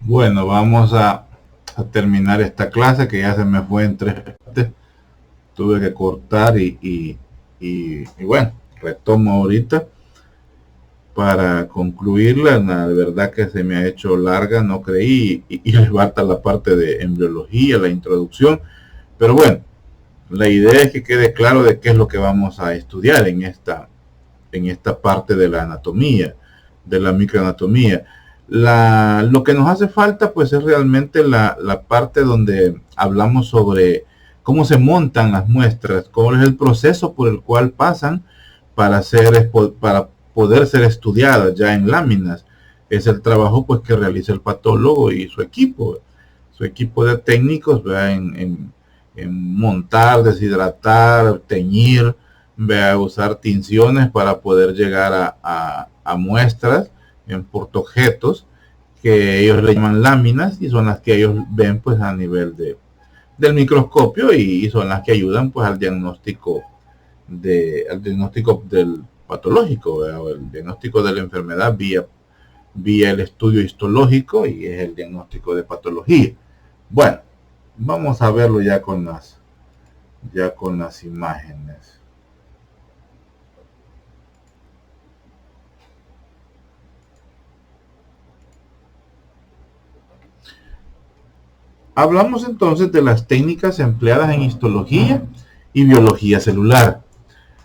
Bueno, vamos a terminar esta clase que ya se me fue en tres partes. Tuve que cortar y bueno, retomo ahorita para concluirla. La verdad que se me ha hecho larga, no creí, y les falta la parte de embriología, la introducción. Pero bueno, la idea es que quede claro de qué es lo que vamos a estudiar en esta parte de la anatomía, de la microanatomía. Lo que nos hace falta pues es realmente la parte donde hablamos sobre cómo se montan las muestras, cuál es el proceso por el cual pasan para poder ser estudiadas ya en láminas. Es el trabajo pues que realiza el patólogo y su equipo de técnicos, ¿verdad? En montar, deshidratar, teñir, a usar tinciones para poder llegar a muestras en portoobjetos que ellos le llaman láminas y son las que ellos ven pues a nivel del microscopio y son las que ayudan pues al diagnóstico del patológico, o el diagnóstico de la enfermedad vía el estudio histológico y es el diagnóstico de patología. Bueno, vamos a verlo ya con las imágenes. Hablamos entonces de las técnicas empleadas en histología y biología celular.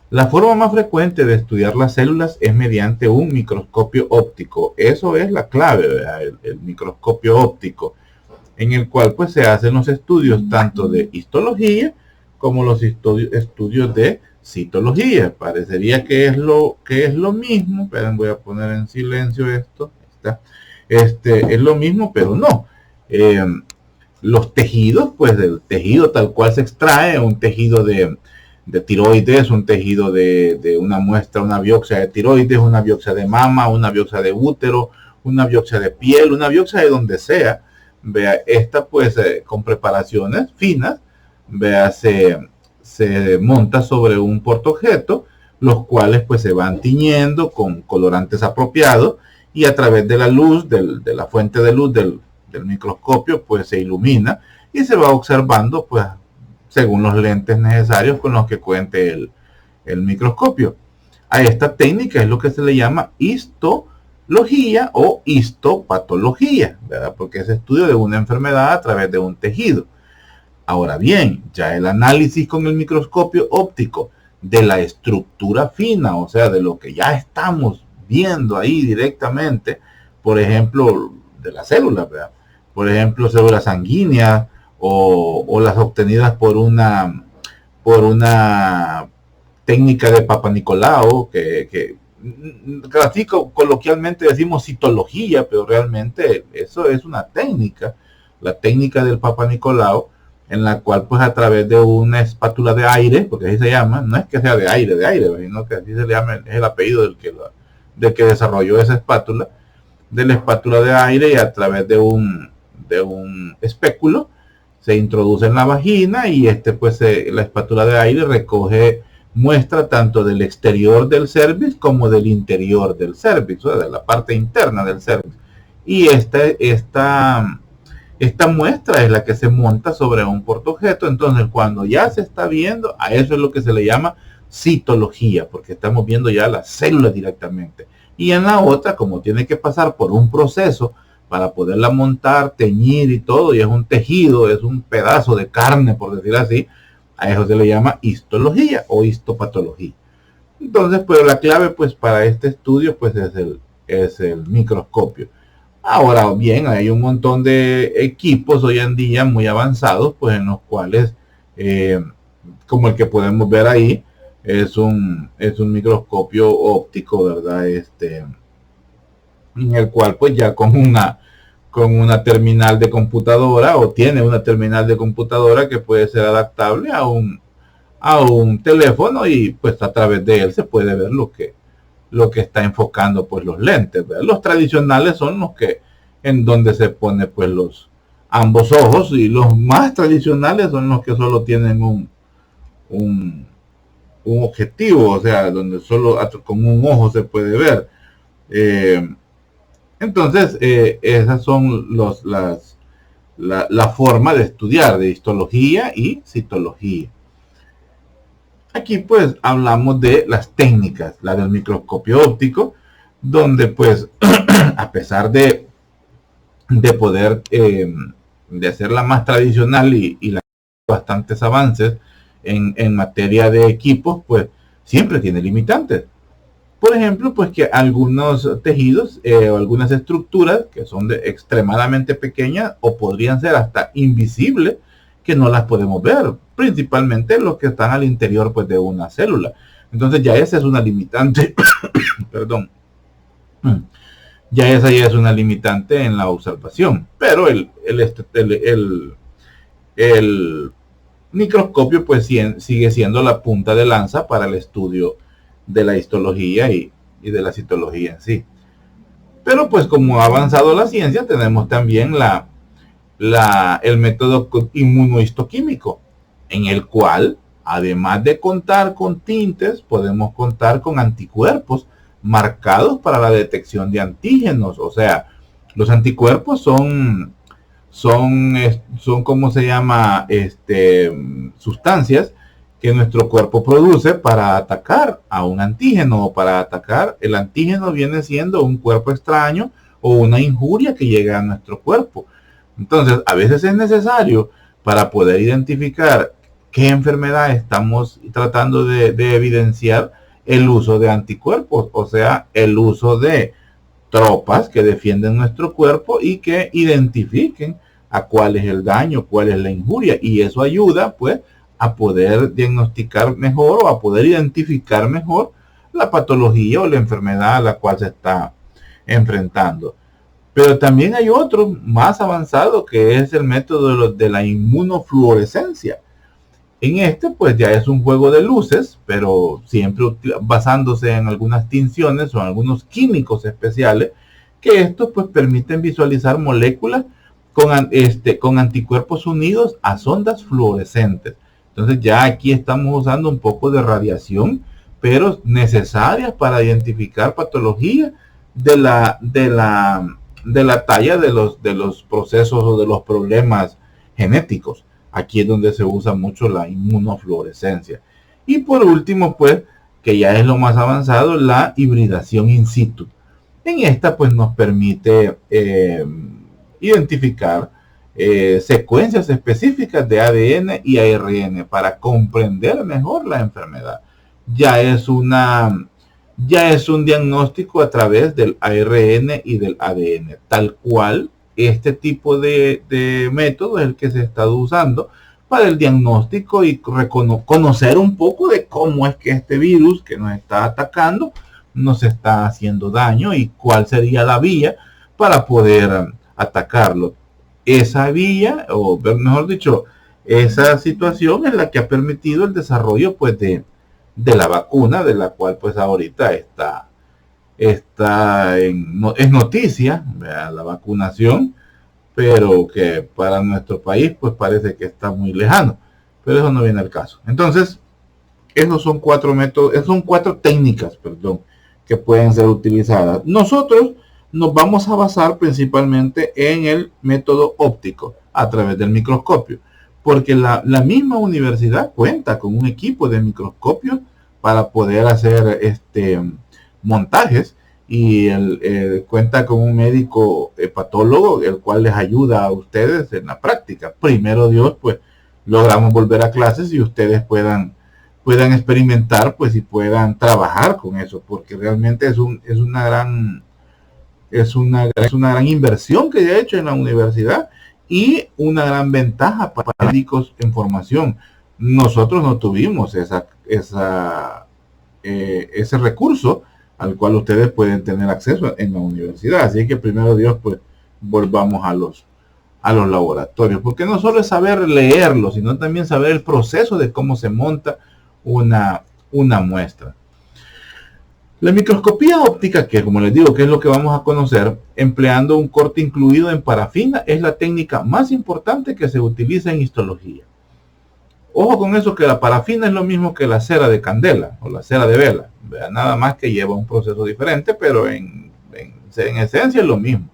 La forma más frecuente de estudiar las células es mediante un microscopio óptico. Eso es la clave, ¿verdad? El microscopio óptico, en el cual pues se hacen los estudios tanto de histología como los estudios de citología. Parecería que es lo mismo. Esperen, voy a poner en silencio esto. Está. Es lo mismo, pero no. Eh, los tejidos, pues del tejido tal cual se extrae, un tejido de tiroides, un tejido de una muestra, una biopsia de tiroides, una biopsia de mama, una biopsia de útero, una biopsia de piel, una biopsia de donde sea. Vea, esta pues con preparaciones finas, vea, se monta sobre un portaobjeto, los cuales pues se van tiñendo con colorantes apropiados y a través de la luz, de la fuente de luz del microscopio, pues se ilumina y se va observando pues según los lentes necesarios con los que cuente el microscopio. A esta técnica es lo que se le llama histología o histopatología, ¿verdad? Porque es estudio de una enfermedad a través de un tejido. Ahora bien, ya el análisis con el microscopio óptico de la estructura fina, o sea, de lo que ya estamos viendo ahí directamente, por ejemplo, de las células, ¿verdad? Por ejemplo, células sanguíneas o las obtenidas por una técnica de Papa Nicolau, que así coloquialmente decimos citología, pero realmente eso es una técnica, la técnica del Papa Nicolau, en la cual pues a través de una espátula de aire, porque así se llama, no es que sea de aire, sino que así se le llama, es el apellido del que desarrolló esa espátula, de la espátula de aire y a través de un espéculo se introduce en la vagina y pues la espátula de aire recoge muestra tanto del exterior del cervix como del interior del cervix, o sea, de la parte interna del cervix. Y esta muestra es la que se monta sobre un portaobjeto. Entonces, cuando ya se está viendo, a eso es lo que se le llama citología, porque estamos viendo ya las células directamente. Y en la otra, como tiene que pasar por un proceso para poderla montar, teñir y todo, y es un tejido, es un pedazo de carne, por decir así, a eso se le llama histología o histopatología. Entonces, pues la clave pues para este estudio pues es el microscopio. Ahora bien, hay un montón de equipos hoy en día muy avanzados, pues en los cuales, eh, como el que podemos ver ahí, es un microscopio óptico, ¿verdad? En el cual pues ya con una terminal de computadora o tiene una terminal de computadora que puede ser adaptable a un teléfono y pues a través de él se puede ver lo que está enfocando pues los lentes, ¿verdad? Los tradicionales son los que en donde se pone pues los ambos ojos y los más tradicionales son los que solo tienen un, un objetivo, o sea, donde solo con un ojo se puede ver. Eh, Entonces, esas son la forma de estudiar de histología y citología. Aquí pues hablamos de las técnicas, la del microscopio óptico, donde pues a pesar de poder de hacerla más tradicional y bastantes avances en materia de equipos, pues siempre tiene limitantes. Por ejemplo, pues que algunos tejidos o algunas estructuras que son extremadamente pequeñas o podrían ser hasta invisibles, que no las podemos ver, principalmente los que están al interior pues de una célula. Entonces ya esa es una limitante, perdón, ya esa ya es una limitante en la observación, pero el microscopio pues sigue siendo la punta de lanza para el estudio de la histología y de la citología en sí. Pero pues como ha avanzado la ciencia, tenemos también el método inmunohistoquímico, en el cual, además de contar con tintes, podemos contar con anticuerpos marcados para la detección de antígenos. O sea, los anticuerpos son ¿cómo se llama? Sustancias que nuestro cuerpo produce para atacar a un antígeno o para atacar. El antígeno viene siendo un cuerpo extraño o una injuria que llega a nuestro cuerpo. Entonces, a veces es necesario para poder identificar qué enfermedad estamos tratando de evidenciar el uso de anticuerpos, o sea, el uso de tropas que defienden nuestro cuerpo y que identifiquen a cuál es el daño, cuál es la injuria, y eso ayuda pues a poder diagnosticar mejor o a poder identificar mejor la patología o la enfermedad a la cual se está enfrentando. Pero también hay otro más avanzado que es el método de la inmunofluorescencia. En este pues ya es un juego de luces, pero siempre basándose en algunas tinciones o en algunos químicos especiales, que estos pues permiten visualizar moléculas con anticuerpos unidos a sondas fluorescentes. Entonces ya aquí estamos usando un poco de radiación, pero necesarias para identificar patologías de la talla de los procesos o de los problemas genéticos. Aquí es donde se usa mucho la inmunofluorescencia. Y por último, pues, que ya es lo más avanzado, la hibridación in situ. En esta, pues, nos permite identificar secuencias específicas de ADN y ARN para comprender mejor la enfermedad. Ya es un diagnóstico a través del ARN y del ADN, tal cual este tipo de método es el que se está usando para el diagnóstico y conocer un poco de cómo es que este virus que nos está atacando nos está haciendo daño y cuál sería la vía para poder atacarlo. Esa vía, o mejor dicho, esa situación es la que ha permitido el desarrollo pues de la vacuna, de la cual pues ahorita es noticia, ¿verdad? La vacunación, pero que para nuestro país pues parece que está muy lejano, pero eso no viene al caso. Entonces, esos son cuatro métodos, son cuatro técnicas, perdón, que pueden ser utilizadas. Nosotros nos vamos a basar principalmente en el método óptico a través del microscopio, porque la misma universidad cuenta con un equipo de microscopios para poder hacer montajes, y cuenta con un médico patólogo, el cual les ayuda a ustedes en la práctica. Primero Dios, pues logramos volver a clases y ustedes puedan experimentar pues y puedan trabajar con eso, porque realmente es una gran inversión que se ha hecho en la universidad y una gran ventaja para médicos en formación. Nosotros no tuvimos ese recurso al cual ustedes pueden tener acceso en la universidad. Así que primero Dios, pues volvamos a los laboratorios, porque no solo es saber leerlo, sino también saber el proceso de cómo se monta una muestra. La microscopía óptica, que como les digo, que es lo que vamos a conocer, empleando un corte incluido en parafina, es la técnica más importante que se utiliza en histología. Ojo con eso, que la parafina es lo mismo que la cera de candela o la cera de vela, nada más que lleva un proceso diferente, pero en en esencia es lo mismo.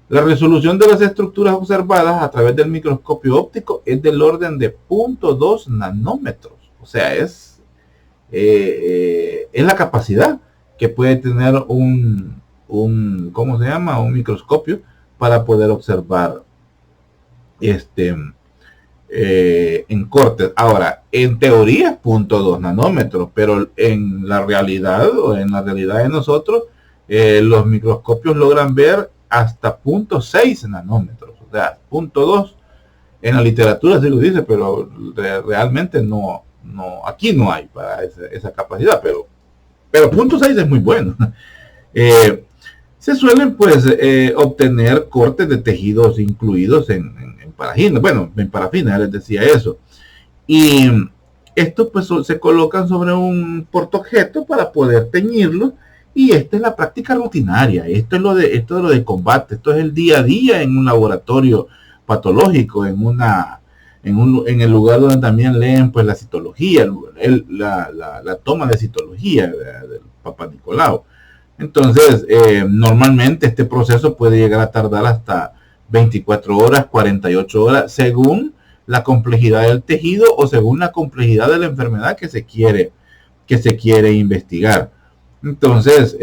La resolución de las estructuras observadas a través del microscopio óptico es del orden de 0.2 nanómetros. O sea, es la capacidad que puede tener ¿cómo se llama? Un microscopio para poder observar en cortes. Ahora, en teoría es 0.2 nanómetros, pero en la realidad de nosotros, los microscopios logran ver hasta 0.6 nanómetros. O sea, 0.2 en la literatura se lo dice, pero realmente no, aquí no hay para esa capacidad, pero 0.6 es muy bueno. Se suelen pues obtener cortes de tejidos incluidos en parafina. Bueno, en parafina ya les decía eso. Y estos pues se colocan sobre un portaobjeto para poder teñirlo. Y esta es la práctica rutinaria. Esto es lo de combate. Esto es el día a día en un laboratorio patológico, en el lugar donde también leen pues la citología, la toma de citología del Papa Nicolau. Entonces, normalmente este proceso puede llegar a tardar hasta 24 horas, 48 horas, según la complejidad del tejido o según la complejidad de la enfermedad que se quiere investigar. Entonces,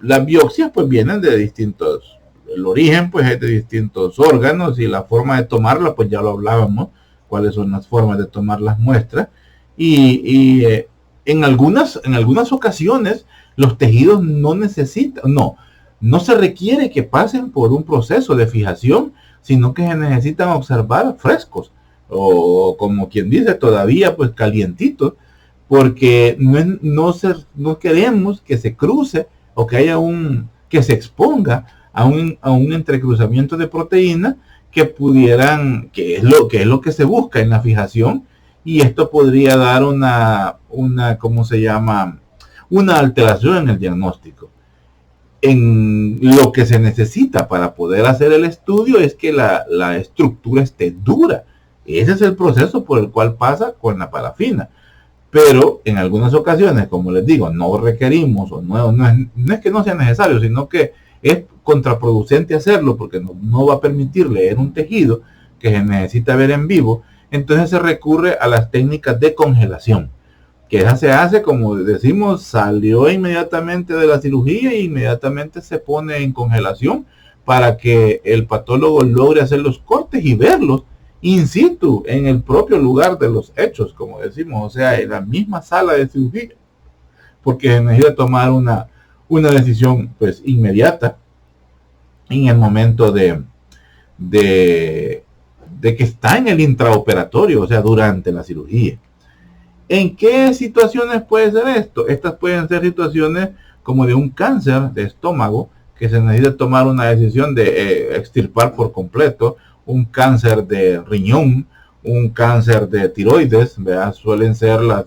las biopsias pues vienen de distintos, el origen pues es de distintos órganos y la forma de tomarla pues ya lo hablábamos, cuáles son las formas de tomar las muestras y en algunas ocasiones los tejidos no se requiere que pasen por un proceso de fijación, sino que se necesitan observar frescos o como quien dice todavía pues calientitos, porque no queremos que se cruce o que haya que se exponga a un entrecruzamiento de proteínas que es lo que se busca en la fijación, y esto podría dar ¿cómo se llama? Una alteración en el diagnóstico. En lo que se necesita para poder hacer el estudio es que la estructura esté dura. Ese es el proceso por el cual pasa con la parafina. Pero en algunas ocasiones, como les digo, no requerimos, o no es que no sea necesario, sino que es contraproducente hacerlo porque no va a permitir leer un tejido que se necesita ver en vivo. Entonces se recurre a las técnicas de congelación, que esa se hace, como decimos, salió inmediatamente de la cirugía e inmediatamente se pone en congelación para que el patólogo logre hacer los cortes y verlos in situ en el propio lugar de los hechos, como decimos, o sea, en la misma sala de cirugía, porque se necesita tomar una decisión pues inmediata en el momento de que está en el intraoperatorio, o sea, durante la cirugía. ¿En qué situaciones puede ser esto? Estas pueden ser situaciones como de un cáncer de estómago, que se necesita tomar una decisión de extirpar por completo, un cáncer de riñón, un cáncer de tiroides, ¿verdad? Suelen ser las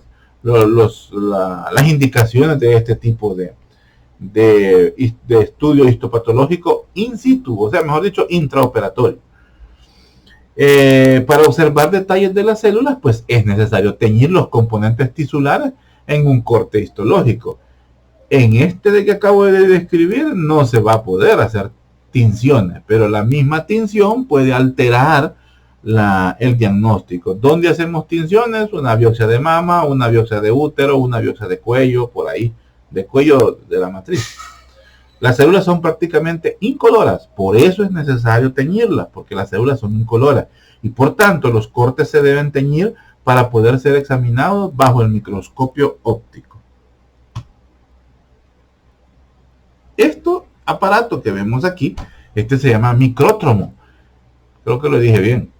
indicaciones de este tipo de estudio histopatológico in situ, o sea, mejor dicho, intraoperatorio. Para observar detalles de las células, pues es necesario teñir los componentes tisulares en un corte histológico. En este de que acabo de describir no se va a poder hacer tinciones, pero la misma tinción puede alterar el diagnóstico. ¿Dónde hacemos tinciones? Una biopsia de mama, una biopsia de útero, una biopsia de cuello, por ahí, de cuello de la matriz. Las células son prácticamente incoloras, por eso es necesario teñirlas, porque las células son incoloras y por tanto los cortes se deben teñir para poder ser examinados bajo el microscopio óptico. Este aparato que vemos aquí, se llama micrótromo. Creo que lo dije bien.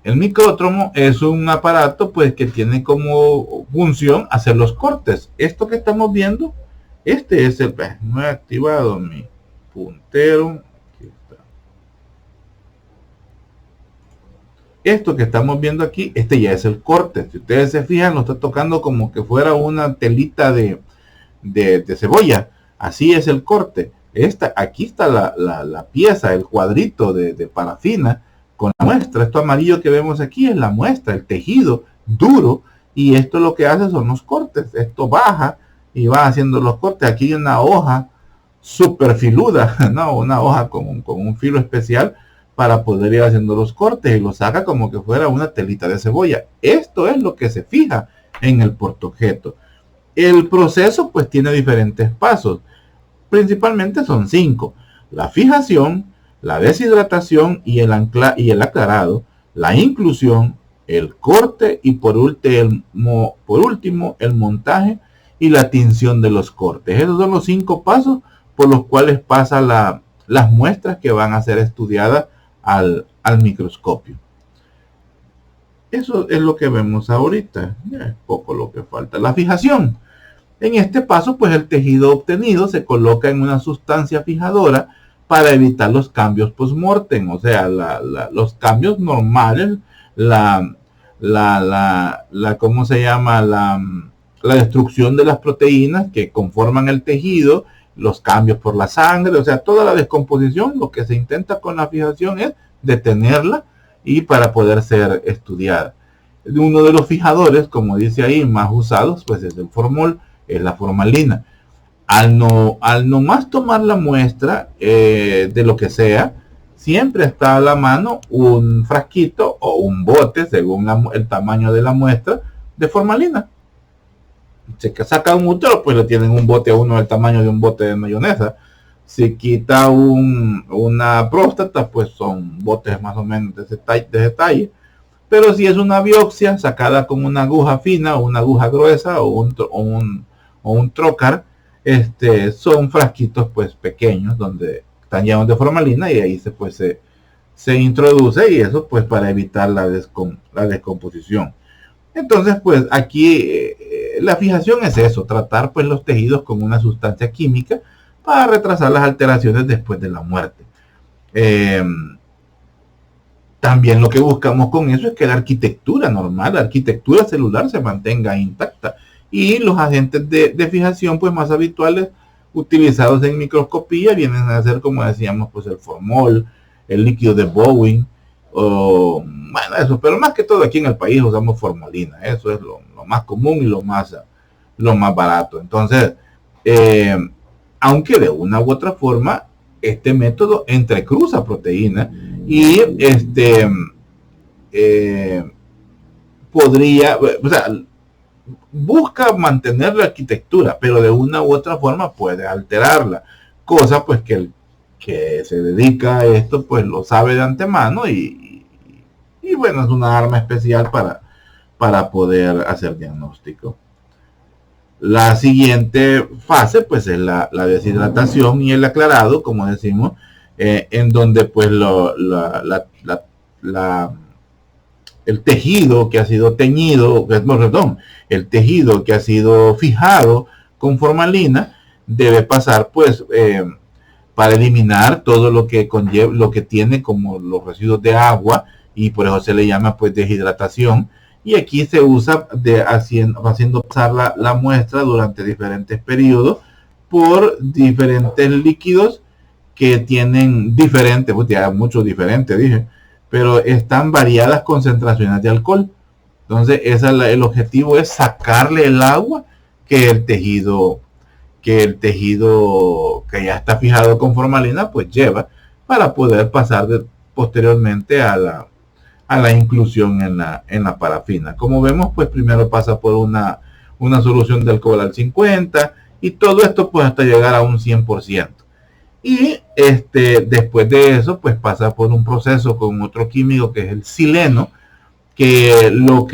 El micrótromo es un aparato pues que tiene como función hacer los cortes. Esto que estamos viendo, es no he activado mi puntero. Aquí está. Esto que estamos viendo aquí, ya es el corte. Si ustedes se fijan, lo está tocando como que fuera una telita de cebolla. Así es el corte. Aquí está la pieza, el cuadrito de parafina con la muestra. Esto amarillo que vemos aquí es la muestra, el tejido duro, y esto lo que hace son los cortes. Esto baja y va haciendo los cortes. Aquí hay una hoja super filuda, ¿no? Una hoja con un filo especial para poder ir haciendo los cortes y lo saca como que fuera una telita de cebolla. Esto es lo que se fija en el portaobjeto. El proceso pues tiene diferentes pasos. Principalmente son 5. La fijación, la deshidratación y el aclarado, la inclusión, el corte y por último el montaje y la tinción de los cortes. Esos son los 5 pasos por los cuales pasan las muestras que van a ser estudiadas al microscopio. Eso es lo que vemos ahorita. Ya es poco lo que falta. La fijación. En este paso, pues el tejido obtenido se coloca en una sustancia fijadora para evitar los cambios post-mortem, o sea, los cambios normales, ¿cómo se llama? La destrucción de las proteínas que conforman el tejido, los cambios por la sangre, o sea, toda la descomposición. Lo que se intenta con la fijación es detenerla y para poder ser estudiada. Uno de los fijadores, como dice ahí, más usados, pues es el formol, es la formalina. Al no más tomar la muestra de lo que sea, siempre está a la mano un frasquito o un bote, según el tamaño de la muestra, de formalina. Si saca un útero, pues le tienen un bote a uno del tamaño de un bote de mayonesa. Si quita una próstata, pues son botes más o menos de ese talle. Pero si es una biopsia sacada con una aguja fina o una aguja gruesa o un trocar, son frasquitos pues pequeños donde están llenos de formalina y ahí se introduce, y eso pues para evitar la descomposición. Entonces pues aquí la fijación es eso, tratar pues los tejidos con una sustancia química para retrasar las alteraciones después de la muerte. También lo que buscamos con eso es que la arquitectura normal, la arquitectura celular se mantenga intacta. Y los agentes de fijación pues más habituales utilizados en microscopía vienen a ser, como decíamos, pues el formol, el líquido de Bowen, bueno, eso, pero más que todo aquí en el país usamos formalina. Eso es lo más común y lo más barato. Entonces, aunque de una u otra forma este método entrecruza proteínas y podría, o sea, busca mantener la arquitectura, pero de una u otra forma puede alterarla, cosa pues que el que se dedica a esto pues lo sabe de antemano y bueno, es una arma especial para poder hacer diagnóstico. La siguiente fase pues es la deshidratación y el aclarado, como decimos, en donde pues el tejido que ha sido teñido, el tejido que ha sido fijado con formalina debe pasar pues para eliminar todo lo que conlleva, lo que tiene como los residuos de agua, y por eso se le llama pues deshidratación. Y aquí se usa haciendo pasar la muestra durante diferentes periodos por diferentes líquidos que tienen diferentes, pues ya muchos diferentes dije, pero están variadas concentraciones de alcohol. Entonces el objetivo es sacarle el agua que el tejido que ya está fijado con formalina pues lleva, para poder pasar posteriormente a la inclusión en la parafina. Como vemos, pues primero pasa por una solución de alcohol al 50 y todo esto pues hasta llegar a un 100%. Y después de eso pues pasa por un proceso con otro químico que es el sileno, que lo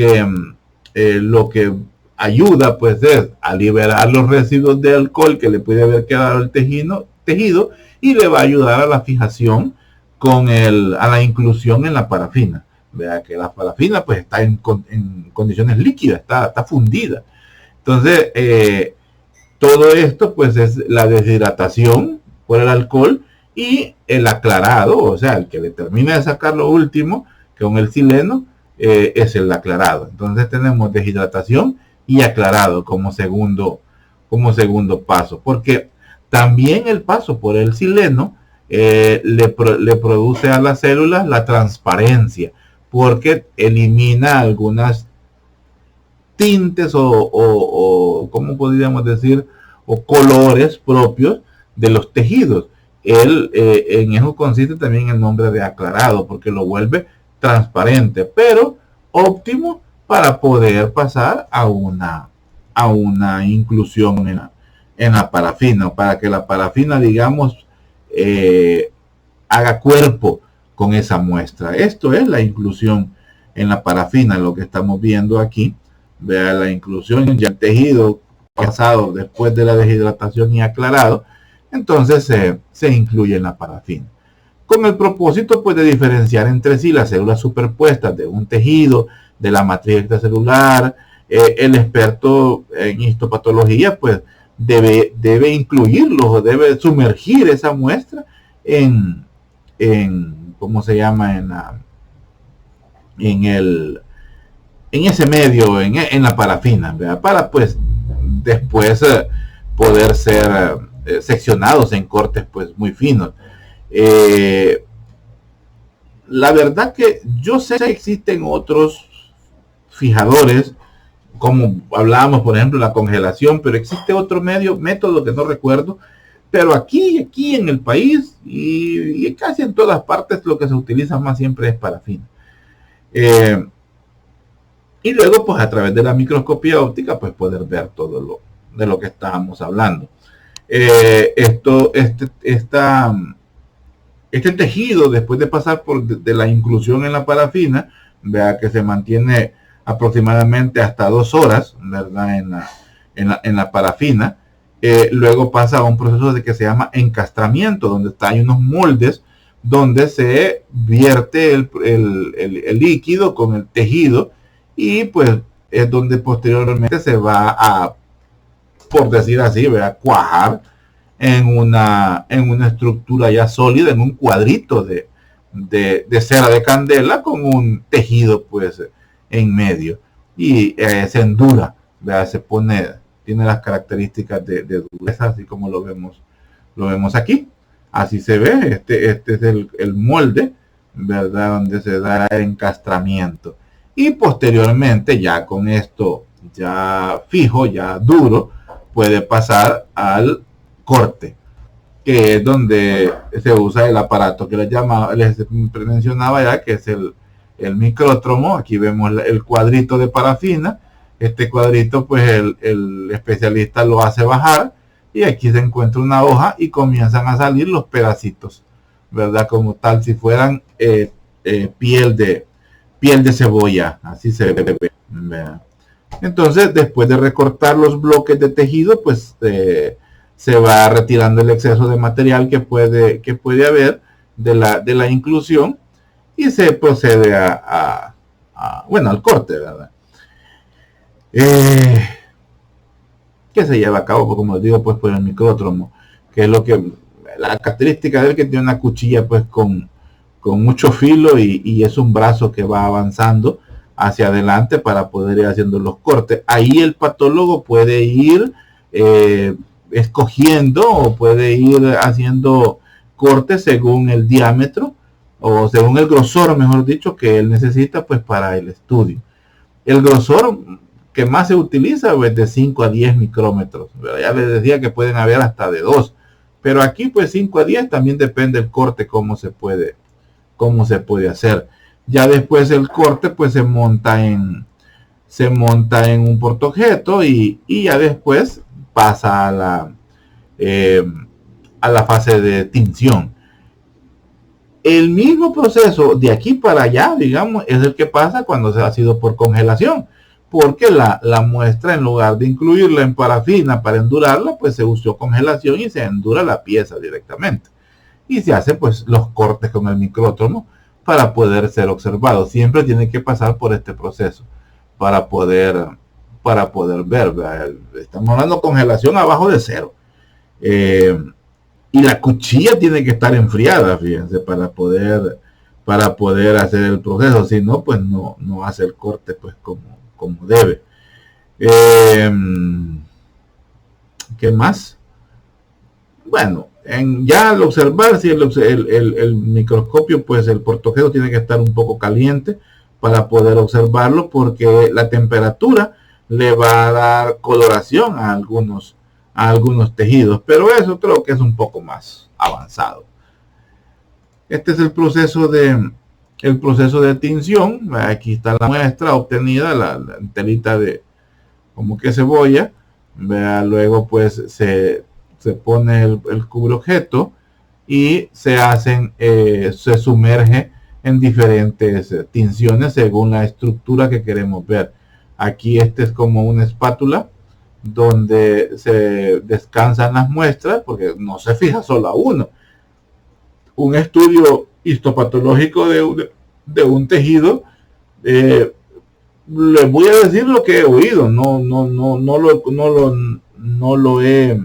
que ayuda pues es a liberar los residuos de alcohol que le puede haber quedado al tejido y le va a ayudar a la fijación a la inclusión en la parafina. Vea que la parafina pues está en condiciones líquidas, está fundida. Entonces todo esto pues es la deshidratación por el alcohol y el aclarado, o sea, el que le termina de sacar lo último con el sileno es el aclarado. Entonces tenemos deshidratación y aclarado como segundo paso, porque también el paso por el sileno le produce a las células la transparencia, porque elimina algunas tintes o ¿cómo podríamos decir? O colores propios de los tejidos. En eso consiste también el nombre de aclarado, porque lo vuelve transparente, pero óptimo para poder pasar a una inclusión en la parafina, para que la parafina, digamos, haga cuerpo con esa muestra. Esto es la inclusión en la parafina, lo que estamos viendo aquí. Vea la inclusión, ya el tejido pasado después de la deshidratación y aclarado, entonces se incluye en la parafina. Con el propósito pues de diferenciar entre sí las células superpuestas de un tejido, de la matriz extracelular, el experto en histopatología pues debe incluirlo, debe sumergir esa muestra en ¿cómo se llama? En ese medio, en la parafina, ¿verdad? Para pues después poder ser seccionados en cortes pues muy finos. La verdad que yo sé que existen otros fijadores, como hablábamos por ejemplo la congelación, pero existe otro método que no recuerdo, pero aquí en el país y casi en todas partes lo que se utiliza más siempre es parafina. Y luego pues a través de la microscopía óptica pues poder ver todo de lo que estábamos hablando. Este tejido, después de pasar de la inclusión en la parafina, vea que se mantiene aproximadamente hasta 2 horas, ¿verdad? En la parafina. Luego pasa a un proceso de que se llama encastramiento, donde hay unos moldes donde se vierte el líquido con el tejido, y pues es donde posteriormente se va a, por decir así, a cuajar en una estructura ya sólida, en un cuadrito de cera de candela con un tejido pues en medio, y se endura, ¿verdad? Se pone, tiene las características de dureza, así como lo vemos aquí. Así se ve, este es el molde, ¿verdad? Donde se da el encastramiento. Y posteriormente, ya con esto ya fijo, ya duro, puede pasar al corte, que es donde se usa el aparato que les mencionaba ya, que es el micrótromo. Aquí vemos el cuadrito de parafina. Este cuadrito pues el especialista lo hace bajar, y aquí se encuentra una hoja y comienzan a salir los pedacitos, ¿verdad? Como tal si fueran piel de cebolla, así se ve, ¿verdad? Entonces, después de recortar los bloques de tejido, pues se va retirando el exceso de material que puede haber de la inclusión, y se procede al corte, ¿verdad? Que se lleva a cabo, pues, como les digo, pues por el micrótromo, que es la característica de él, que tiene una cuchilla pues con mucho filo, y es un brazo que va avanzando hacia adelante para poder ir haciendo los cortes. Ahí el patólogo puede ir escogiendo, o puede ir haciendo cortes según el diámetro, o según el grosor, mejor dicho, que él necesita pues para el estudio. El grosor que más se utiliza es de 5 a 10 micrómetros. Ya les decía que pueden haber hasta de 2, pero aquí pues 5 a 10, también depende del corte cómo se puede hacer. Ya después el corte pues se monta en un portaobjeto, y ya después pasa a la fase de tinción. El mismo proceso de aquí para allá, digamos, es el que pasa cuando se ha sido por congelación, porque la muestra, en lugar de incluirla en parafina para endurarla, pues se usó congelación y se endura la pieza directamente. Y se hace pues los cortes con el micrótomo para poder ser observado. Siempre tiene que pasar por este proceso para poder ver, ¿verdad? Estamos hablando de congelación abajo de 0. Y la cuchilla tiene que estar enfriada, fíjense, para poder hacer el proceso. Si no, pues no hace el corte pues como debe. ¿Qué más? Bueno, ya al observar, si el microscopio, pues el portaobjeto tiene que estar un poco caliente para poder observarlo, porque la temperatura le va a dar coloración a a algunos tejidos, pero eso creo que es un poco más avanzado. Este es el proceso de tinción. Aquí está la muestra obtenida, la telita de como que cebolla. Vea, luego pues se pone el cubre objeto y se sumerge en diferentes tinciones según la estructura que queremos ver. Aquí este es como una espátula donde se descansan las muestras, porque no se fija solo a uno. Un estudio histopatológico de un tejido, les voy a decir lo que he oído, no lo he,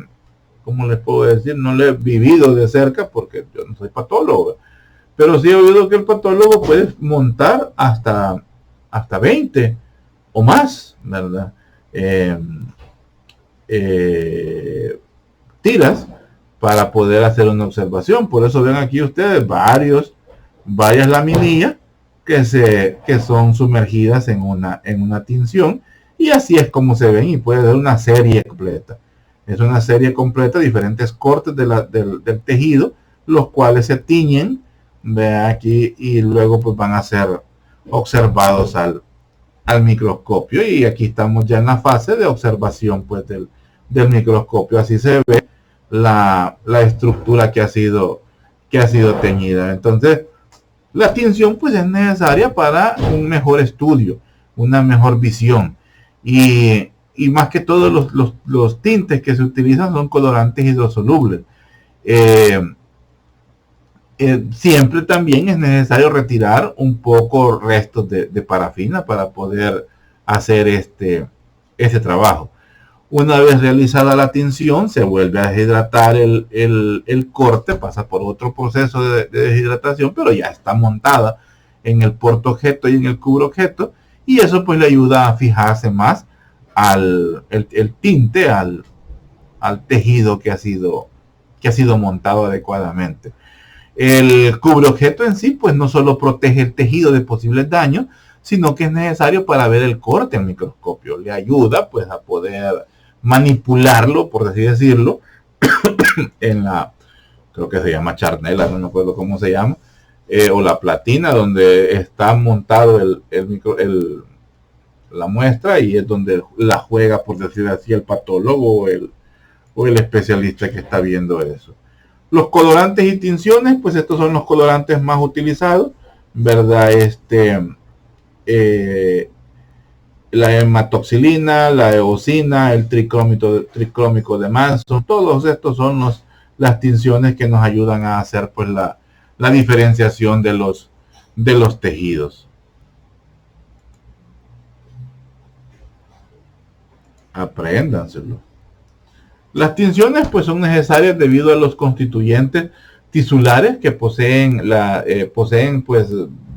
¿cómo les puedo decir? No lo he vivido de cerca porque yo no soy patólogo, pero sí he oído que el patólogo puede montar hasta 20 o más, ¿verdad? Tiras para poder hacer una observación. Por eso ven aquí ustedes varias laminillas que son sumergidas en una tinción, y así es como se ven, y puede ser una serie completa. Es una serie completa, diferentes cortes del tejido, los cuales se tiñen, vean aquí, y luego pues van a ser observados al microscopio, y aquí estamos ya en la fase de observación pues del microscopio. Así se ve la estructura que ha sido teñida. Entonces la tinción pues es necesaria para un mejor estudio, una mejor visión, y más que todo los tintes que se utilizan son colorantes hidrosolubles. Siempre también es necesario retirar un poco restos de parafina para poder hacer este trabajo. Una vez realizada la tinción, se vuelve a deshidratar el corte, pasa por otro proceso de deshidratación, pero ya está montada en el portaobjeto y en el cubreobjeto, y eso pues le ayuda a fijarse más el tinte al tejido que ha sido montado adecuadamente. El cubreobjeto en sí pues no solo protege el tejido de posibles daños, sino que es necesario para ver el corte en microscopio. Le ayuda pues a poder manipularlo, por así decirlo, en creo que se llama charnela, no me acuerdo cómo se llama, o la platina, donde está montado la muestra, y es donde la juega, por decir así, el patólogo o el especialista que está viendo eso. Los colorantes y tinciones, pues estos son los colorantes más utilizados, ¿verdad? La hematoxilina, la eosina, el tricrómico de Manson, todos estos son las tinciones que nos ayudan a hacer pues la diferenciación de los tejidos. Apréndanselo. Las tinciones pues son necesarias debido a los constituyentes tisulares que poseen pues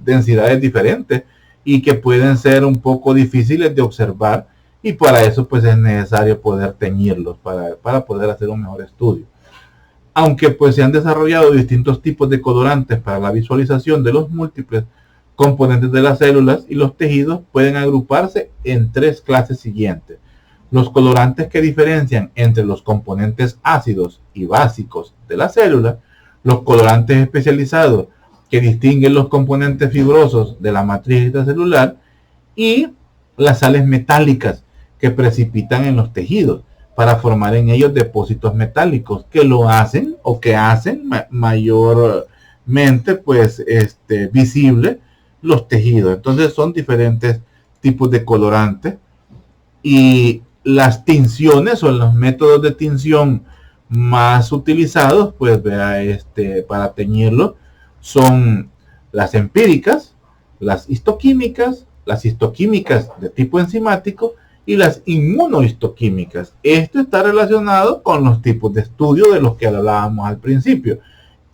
densidades diferentes y que pueden ser un poco difíciles de observar, y para eso pues es necesario poder teñirlos para poder hacer un mejor estudio. Aunque pues se han desarrollado distintos tipos de colorantes para la visualización de los múltiples componentes de las células, y los tejidos pueden agruparse en tres clases siguientes: los colorantes que diferencian entre los componentes ácidos y básicos de la célula, los colorantes especializados que distinguen los componentes fibrosos de la matriz extracelular, y las sales metálicas que precipitan en los tejidos para formar en ellos depósitos metálicos que lo hacen o que hacen mayormente pues visible los tejidos. Entonces son diferentes tipos de colorantes, y las tinciones o los métodos de tinción más utilizados pues vea para teñirlo son las empíricas, las histoquímicas de tipo enzimático y las inmunohistoquímicas. Esto está relacionado con los tipos de estudio de los que hablábamos al principio.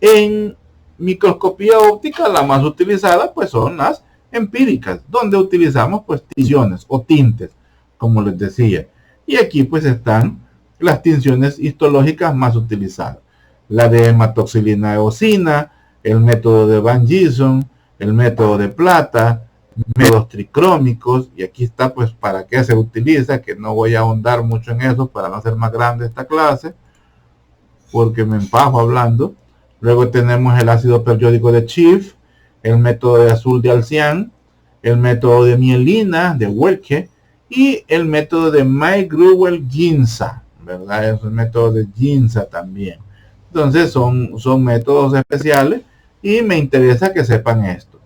En microscopía óptica la más utilizada pues son las empíricas, donde utilizamos pues tinciones o tintes, como les decía. Y aquí pues están las tinciones histológicas más utilizadas: la de hematoxilina eosina, el método de Van Gieson, el método de plata, métodos tricrómicos, y aquí está pues para qué se utiliza, que no voy a ahondar mucho en eso para no hacer más grande esta clase, porque me empajo hablando. Luego tenemos el ácido periódico de Schiff, el método de azul de Alcian, el método de mielina de Welke y el método de May-Gruwel-Ginza, ¿verdad? Es el método de Ginza también. Entonces son métodos especiales y me interesa que sepan esto.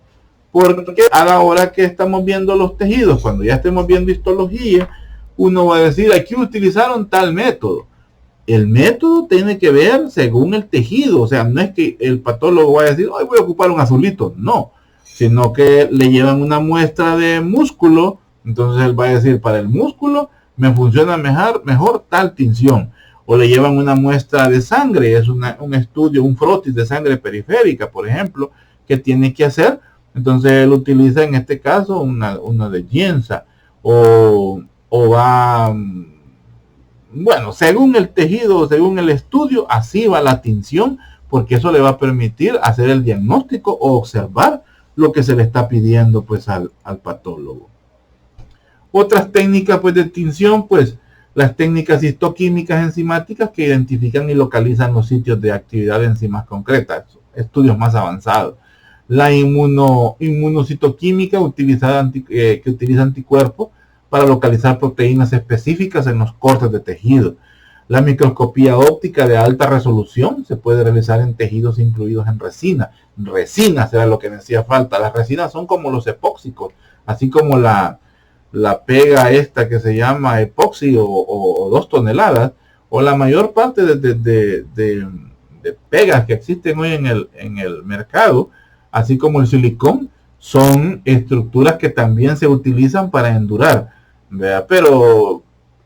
Porque a la hora que estamos viendo los tejidos, cuando ya estemos viendo histología, uno va a decir, aquí utilizaron tal método. El método tiene que ver según el tejido, o sea, no es que el patólogo va a decir, hoy voy a ocupar un azulito, no, sino que le llevan una muestra de músculo, entonces él va a decir, para el músculo me funciona mejor tal tinción, o le llevan una muestra de sangre, es un estudio, un frotis de sangre periférica, por ejemplo, que tiene que hacer, entonces él utiliza en este caso una de Ginza, o va... Bueno, según el tejido, según el estudio, así va la tinción, porque eso le va a permitir hacer el diagnóstico o observar lo que se le está pidiendo pues al patólogo. Otras técnicas pues de tinción, pues las técnicas histoquímicas enzimáticas que identifican y localizan los sitios de actividad de enzimas concretas, estudios más avanzados. La inmunocitoquímica que utiliza anticuerpos para localizar proteínas específicas en los cortes de tejido. La microscopía óptica de alta resolución se puede realizar en tejidos incluidos en resina. Resina será lo que me hacía falta. Las resinas son como los epóxicos, así como la pega esta que se llama epoxi o 2 toneladas, o la mayor parte de pegas que existen hoy en el mercado, así como el silicón, son estructuras que también se utilizan para endurar. ¿Vea? Pero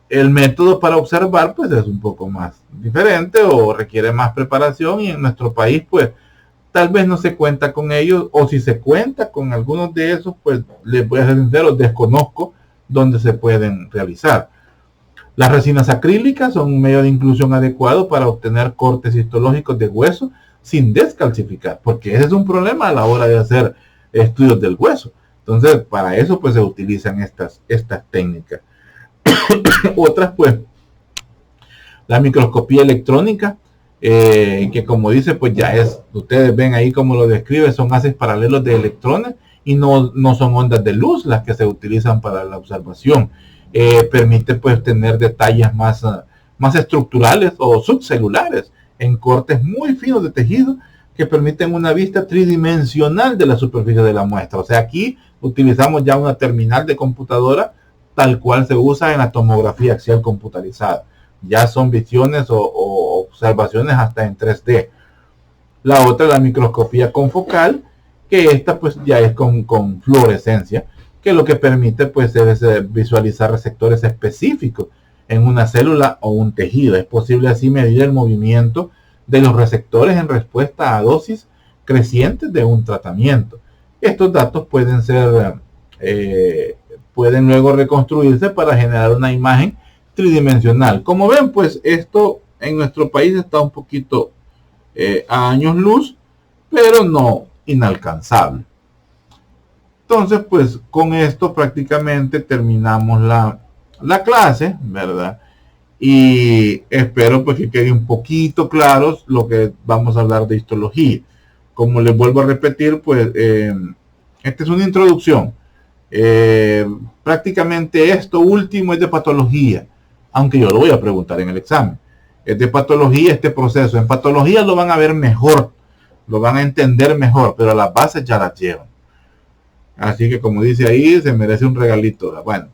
el método para observar pues es un poco más diferente o requiere más preparación, y en nuestro país pues tal vez no se cuenta con ellos, o si se cuenta con algunos de esos pues les voy a ser sincero, desconozco dónde se pueden realizar. Las resinas acrílicas son un medio de inclusión adecuado para obtener cortes histológicos de hueso sin descalcificar, porque ese es un problema a la hora de hacer estudios del hueso. Entonces, para eso pues se utilizan estas técnicas. Otras pues, la microscopía electrónica, que como dice, pues ya es, ustedes ven ahí como lo describe, son haces paralelos de electrones y no son ondas de luz las que se utilizan para la observación. Permite pues tener detalles más estructurales o subcelulares en cortes muy finos de tejido que permiten una vista tridimensional de la superficie de la muestra. O sea, aquí utilizamos ya una terminal de computadora tal cual se usa en la tomografía axial computarizada. Ya son visiones o observaciones hasta en 3D. La otra es la microscopía confocal, que esta pues ya es con fluorescencia, que lo que permite pues es visualizar receptores específicos en una célula o un tejido. Es posible así medir el movimiento de los receptores en respuesta a dosis crecientes de un tratamiento. Estos datos pueden luego reconstruirse para generar una imagen tridimensional. Como ven, pues esto en nuestro país está un poquito a años luz, pero no inalcanzable. Entonces, pues con esto prácticamente terminamos la clase, ¿verdad? Y espero pues que quede un poquito claros lo que vamos a hablar de histología. Como les vuelvo a repetir, pues esta es una introducción. Prácticamente esto último es de patología, aunque yo lo voy a preguntar en el examen. Es de patología este proceso. En patología lo van a ver mejor, lo van a entender mejor, pero las bases ya las llevan. Así que como dice ahí, se merece un regalito. Bueno.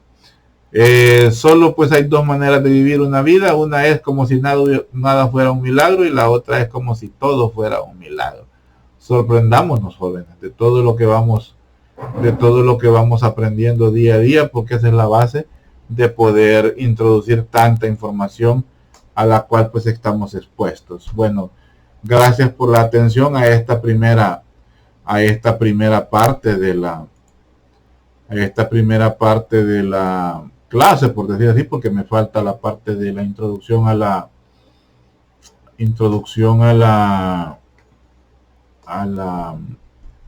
Solo pues hay dos maneras de vivir una vida. Una es como si nada fuera un milagro, y la otra es como si todo fuera un milagro. Sorprendámonos, jóvenes, de todo lo que vamos aprendiendo día a día, porque esa es la base de poder introducir tanta información a la cual pues estamos expuestos. Bueno, gracias por la atención a esta primera parte de la clase, por decir así, porque me falta la parte de la introducción a la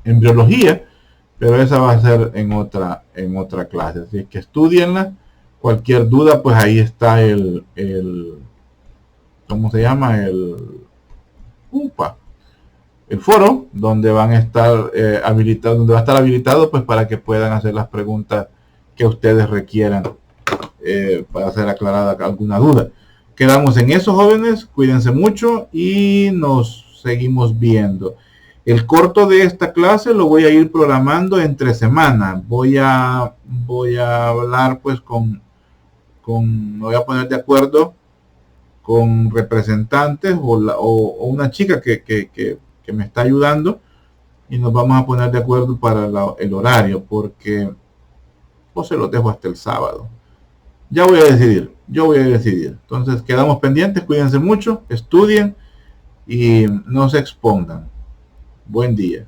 embriología, pero esa va a ser en otra clase, así que estudienla. Cualquier duda, pues ahí está ¿cómo se llama? El foro donde van a estar habilitados, donde va a estar habilitado pues para que puedan hacer las preguntas que ustedes requieran para ser aclarada alguna duda. Quedamos en eso, jóvenes, cuídense mucho y nos seguimos viendo. El corto de esta clase lo voy a ir programando entre semana. Voy a hablar pues me voy a poner de acuerdo con representantes o una chica que me está ayudando y nos vamos a poner de acuerdo para el horario, porque pues se los dejo hasta el sábado. Ya voy a decidir, yo voy a decidir. Entonces quedamos pendientes, cuídense mucho, estudien y no se expongan. Buen día.